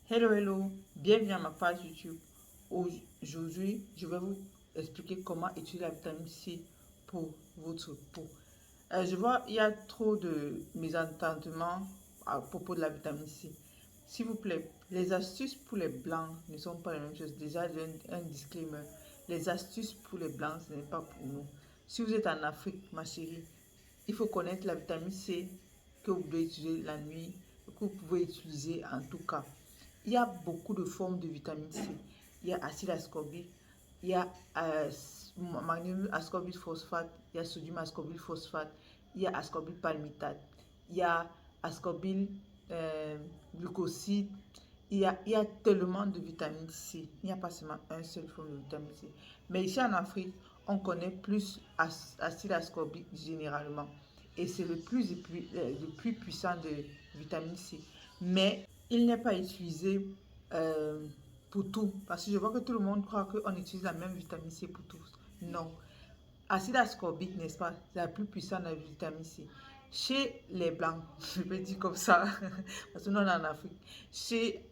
Hello, hello, bienvenue à ma page YouTube. Aujourd'hui, je vais vous expliquer comment utiliser la vitamine C pour votre peau. Je vois, il y a trop de mésentendements à propos de la vitamine C. S'il vous plaît, les astuces pour les blancs ne sont pas la même chose. Déjà, j'ai un disclaimer. Les astuces pour les blancs, ce n'est pas pour nous. Si vous êtes en Afrique, ma chérie, il faut connaître la vitamine C que vous pouvez utiliser la nuit, que vous pouvez utiliser en tout cas. Il y a beaucoup de formes de vitamine C. Il y a acide ascorbique, il y a magnésium ascorbate phosphate, il y a sodium ascorbate phosphate, il y a ascorbate palmitate, il y a ascorbate glucoside. Il y a tellement de vitamine C. Il n'y a pas seulement un seul forme de vitamine C. Mais ici en Afrique, on connaît plus acide ascorbique généralement. Et c'est le plus puissant de vitamine C. Mais il n'est pas utilisé euh, pour tout. Parce que je vois que tout le monde croit qu'on utilise la même vitamine C pour tous. Non. Acide ascorbique, n'est-ce pas? C'est la plus puissante de la vitamine C. Chez les Blancs, je peux dire comme ça, parce que nous on est en Afrique. Chez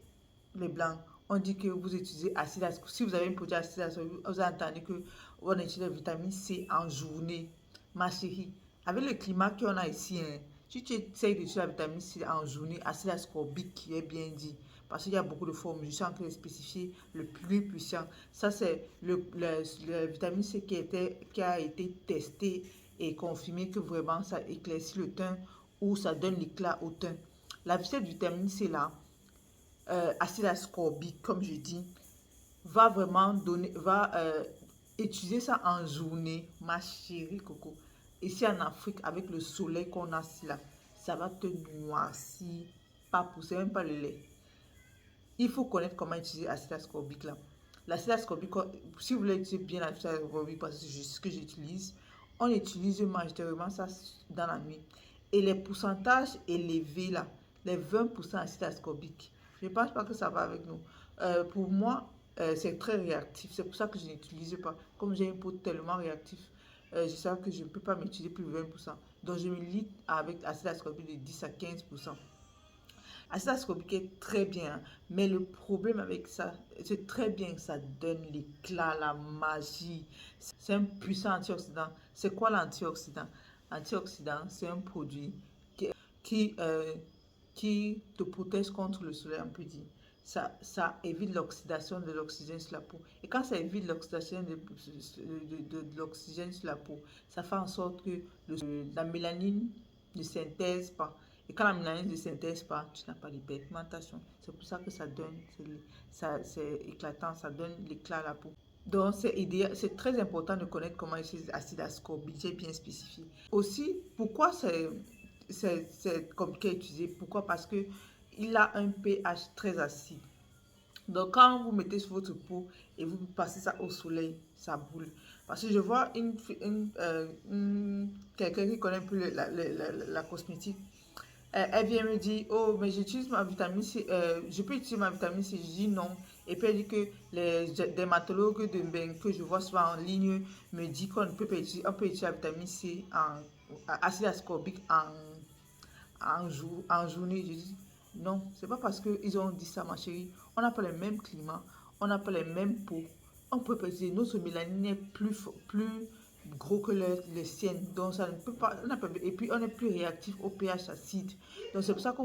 les Blancs, on dit que vous utilisez acide ascorbique. Si vous avez un produit acide ascorbique, vous entendez que on utilise la vitamine C en journée. Ma chérie, avec le climat qu'on a ici, hein, si tu essayes d'utiliser la vitamine C en journée, acide ascorbique qui est bien dit, parce qu'il y a beaucoup de formes, je suis en train de spécifier le plus puissant. Ça, c'est la vitamine C qui a été testée et confirmé que vraiment ça éclaircit le teint ou ça donne l'éclat au teint. Cette vitamine C là, acide ascorbique, comme je dis, va vraiment utiliser ça en journée, ma chérie Coco. Ici en Afrique, avec le soleil qu'on a ici là, ça va te noircir, pas pousser, même pas le lait. Il faut connaître comment utiliser l'acide ascorbique là. L'acide ascorbique, si vous voulez utiliser bien l'acide ascorbique, parce que c'est ce que j'utilise, on utilise majoritairement ça dans la nuit. Et les pourcentages élevés là, les 20% d'acide ascorbique, je ne pense pas que ça va avec nous. Pour moi, c'est très réactif. C'est pour ça que je n'utilise pas. Comme j'ai une peau tellement réactive, je sais que je ne peux pas m'utiliser plus de 20%. Donc je me lie avec l'acide ascorbique de 10 à 15%. Acide ascorbique est très bien, mais le problème avec ça, c'est très bien que ça donne l'éclat, la magie. C'est un puissant antioxydant. C'est quoi l'antioxydant? Antioxydant, c'est un produit qui, euh, qui te protège contre le soleil, on peut dire. Ça évite l'oxydation de l'oxygène sur la peau. Et quand ça évite l'oxydation de l'oxygène sur la peau, ça fait en sorte que la mélanine ne synthèse pas. Et quand la mélanine ne synthèse pas, tu n'as pas de pigmentation. C'est pour ça que ça donne, c'est éclatant, ça donne l'éclat à la peau. Donc, c'est très important de connaître comment utiliser l'acide ascorbique, j'ai bien spécifié. Aussi, pourquoi c'est compliqué à utiliser? Pourquoi? Parce que il a un pH très acide. Donc, quand vous mettez sur votre peau et vous passez ça au soleil, ça brûle. Parce que je vois quelqu'un qui connaît un peu la cosmétique. Elle vient me dire, oh, mais j'utilise ma vitamine C, je peux utiliser ma vitamine C. Je dis non. Et puis elle dit que les dermatologues que je vois souvent en ligne me disent qu'on peut pas utiliser, on peut utiliser la vitamine C en acide ascorbique en journée. Je dis non, c'est pas parce qu'ils ont dit ça, ma chérie. On n'a pas le même climat, on n'a pas les mêmes peaux. On peut pas dire notre mélanine est plus gros que les siennes. Donc ça ne peut pas, et puis on est plus réactif au pH acide. Donc c'est pour ça que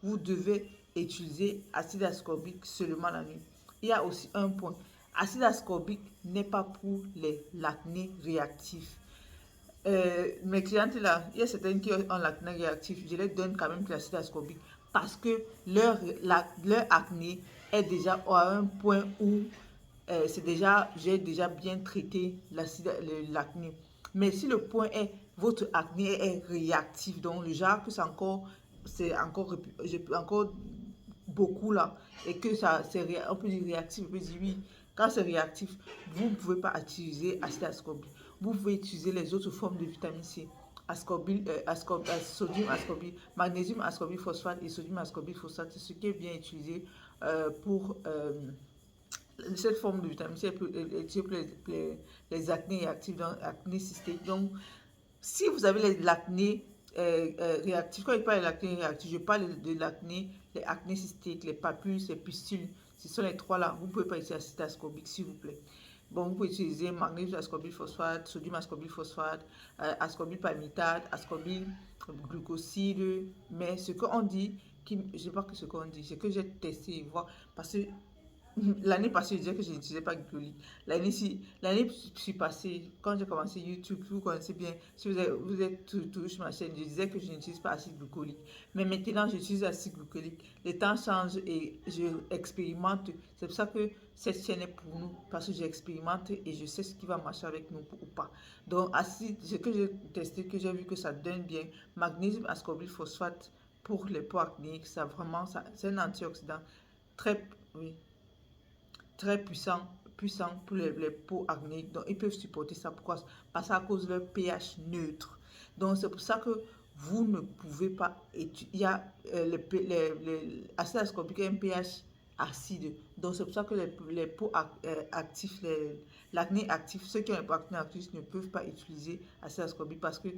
vous devez utiliser acide ascorbique seulement la nuit. Il y a aussi un point. Acide ascorbique n'est pas pour l'acné réactif. Mes clientes là, il y a certaines qui ont l'acné réactif, je les donne quand même de l'acide ascorbique parce que leur acné est déjà à un point où j'ai déjà bien traité l'acné. Mais si le point est votre acné est réactif, donc le genre que c'est encore beaucoup là, et que ça, on peut dire réactif, on peut dire oui. Quand c'est réactif, vous ne pouvez pas utiliser acide ascorbique. Vous pouvez utiliser les autres formes de vitamine C, sodium ascorbate, magnésium ascorbate phosphate et sodium ascorbate phosphate. C'est ce qui est bien utilisé pour cette forme de vitamine C pour les acnés réactifs, donc acné cystique. Donc, si vous avez l'acné réactif, quand je parle de l'acné réactif, je parle de l'acné les acné cystiques, les papules, les pustules. Ce sont les trois là. Vous ne pouvez pas utiliser acide ascorbique, s'il vous plaît. Bon, vous pouvez utiliser magnésium ascorbile phosphate, sodium ascorbile phosphate, ascorbile palmitate, ascorbile glucoside. Mais ce qu'on dit, je ne sais pas que ce qu'on dit, c'est que j'ai testé et voir. Parce que l'année passée, je disais que je n'utilisais pas glucolique. L'année passée, quand j'ai commencé YouTube, vous connaissez bien, si vous êtes toujours sur ma chaîne, je disais que je n'utilise pas acide glucolique. Mais maintenant, j'utilise acide glucolique. Les temps changent et je expérimente. C'est pour ça que cette chaîne est pour nous, parce que j'expérimente et je sais ce qui va marcher avec nous ou pas. Donc, acide, ce que j'ai testé, que j'ai vu que ça donne bien, magnésium ascorbile phosphate pour les peaux acnéiques, ça vraiment, c'est un antioxydant très, oui, très puissant pour les peaux acnéiques. Donc, ils peuvent supporter ça. Pourquoi? Parce qu'à cause de leur pH neutre. Donc, c'est pour ça que vous ne pouvez pas étudier. Il y a l'acide ascorbique a un pH acide. Donc, c'est pour ça que les peaux actifs, l'acné actif, ceux qui ont les peaux acné actifs ne peuvent pas utiliser acide ascorbique parce que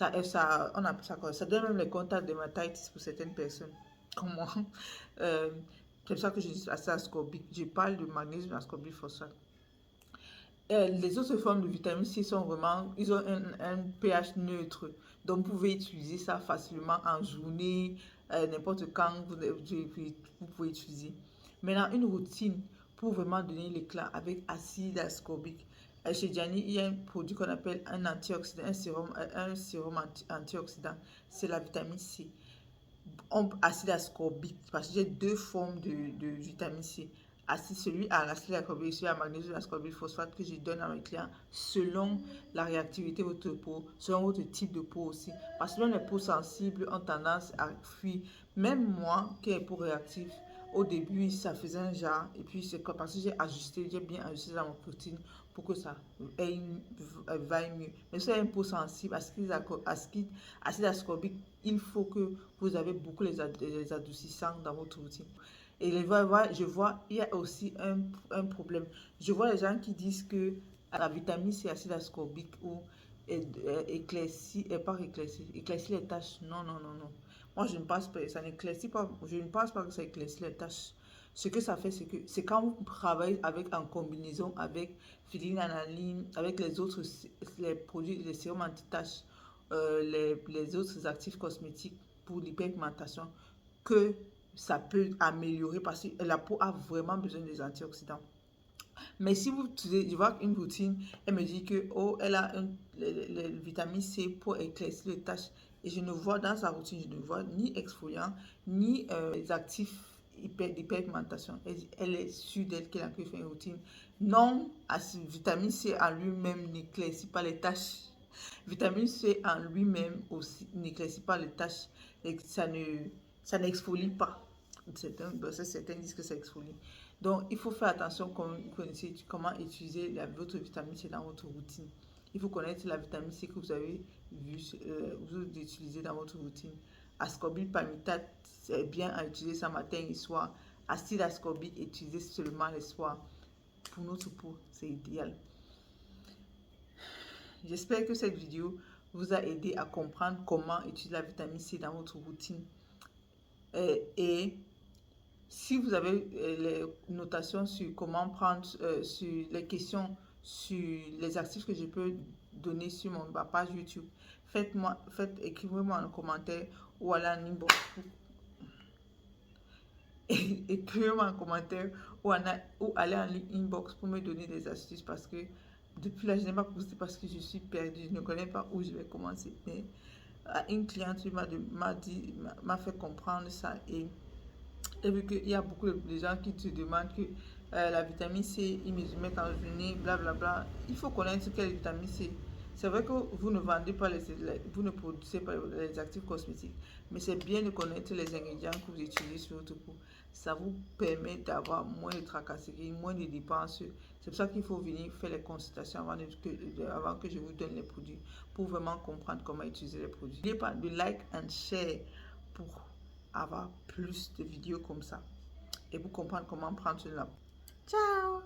on appelle ça quoi? Ça donne même les contacts dermatitis pour certaines personnes. Comment? C'est pour ça que je dis acide ascorbique. Je parle de magnésium ascorbile phosphate. Les autres formes de vitamine C sont vraiment, ils ont un pH neutre. Donc, vous pouvez utiliser ça facilement en journée, n'importe quand vous pouvez utiliser. Maintenant, une routine pour vraiment donner l'éclat avec acide ascorbique. Chez Gianni, il y a un produit qu'on appelle un antioxydant, un sérum antioxydant. C'est la vitamine C. Acide ascorbique, parce que j'ai deux formes de vitamine C. Celui à l'acide ascorbique, celui à magnésium ascorbile phosphate que je donne à mes clients selon la réactivité de votre peau, selon votre type de peau aussi. Parce que même les peaux sensibles ont tendance à fuir. Même moi, qui est peau réactive, au début, ça faisait un genre. Et puis, c'est parce que j'ai bien ajusté dans mon protéine pour que ça vaille mieux. Mais si vous avez une peau sensible, acide ascorbique, il faut que vous avez beaucoup les adoucissants dans votre routine. Et je vois, il y a aussi un problème. Je vois les gens qui disent que la vitamine C, acide ascorbique ou éclaircit les taches. Non, non, non, non. Moi, je ne pense pas, ça n'éclaircit pas, je ne pense pas que ça éclaircit les taches. Ce que ça fait, c'est quand vous travaillez en combinaison avec phénylalanine, avec les produits, les sérums anti-taches, les autres actifs cosmétiques pour l'hyperpigmentation, que ça peut améliorer parce que la peau a vraiment besoin des antioxydants. Mais si je vois une routine, elle me dit que elle a les vitamines C pour éclaircir les taches. Et je ne vois dans sa routine, je ne vois ni exfoliant, ni les actifs d'hyperpigmentation. Elle est sûre d'elle qu'elle a fait une routine. Non, vitamine C en lui-même n'éclaircit pas les taches. Vitamine C en lui-même aussi n'éclaircit pas les taches. Et ça n'exfolie pas. Certains disent que ça exfolie. Donc, il faut faire attention quand vous connaissez comment utiliser votre vitamine C dans votre routine. Il faut connaître la vitamine C que vous avez vous utilisez dans votre routine. Ascorbate palmitate, c'est bien à utiliser ça matin et soir. Acide ascorbique, utilisez seulement les soirs. Pour notre peau, c'est idéal. J'espère que cette vidéo vous a aidé à comprendre comment utiliser la vitamine C dans votre routine. Et si vous avez les notations sur comment prendre, sur les questions, sur les actifs que je peux donner sur ma page YouTube, écrivez-moi en commentaire ou allez en inbox. Écrivez-moi en commentaire ou allez en inbox pour me donner des astuces parce que depuis là, je n'ai pas posté parce que je suis perdue, je ne connais pas où je vais commencer. Mais une cliente m'a fait comprendre ça et vu qu'il y a beaucoup de gens qui te demandent que la vitamine C, ils mettent en journée, blablabla. Il faut connaître quelle vitamine C. C'est vrai que vous ne vendez pas vous ne produisez pas les actifs cosmétiques, mais c'est bien de connaître les ingrédients que vous utilisez sur votre peau. Ça vous permet d'avoir moins de tracasseries, moins de dépenses. C'est pour ça qu'il faut venir faire les consultations avant que je vous donne les produits, pour vraiment comprendre comment utiliser les produits. N'oubliez pas de like and share pour avoir plus de vidéos comme ça et pour comprendre comment prendre cela. Ciao!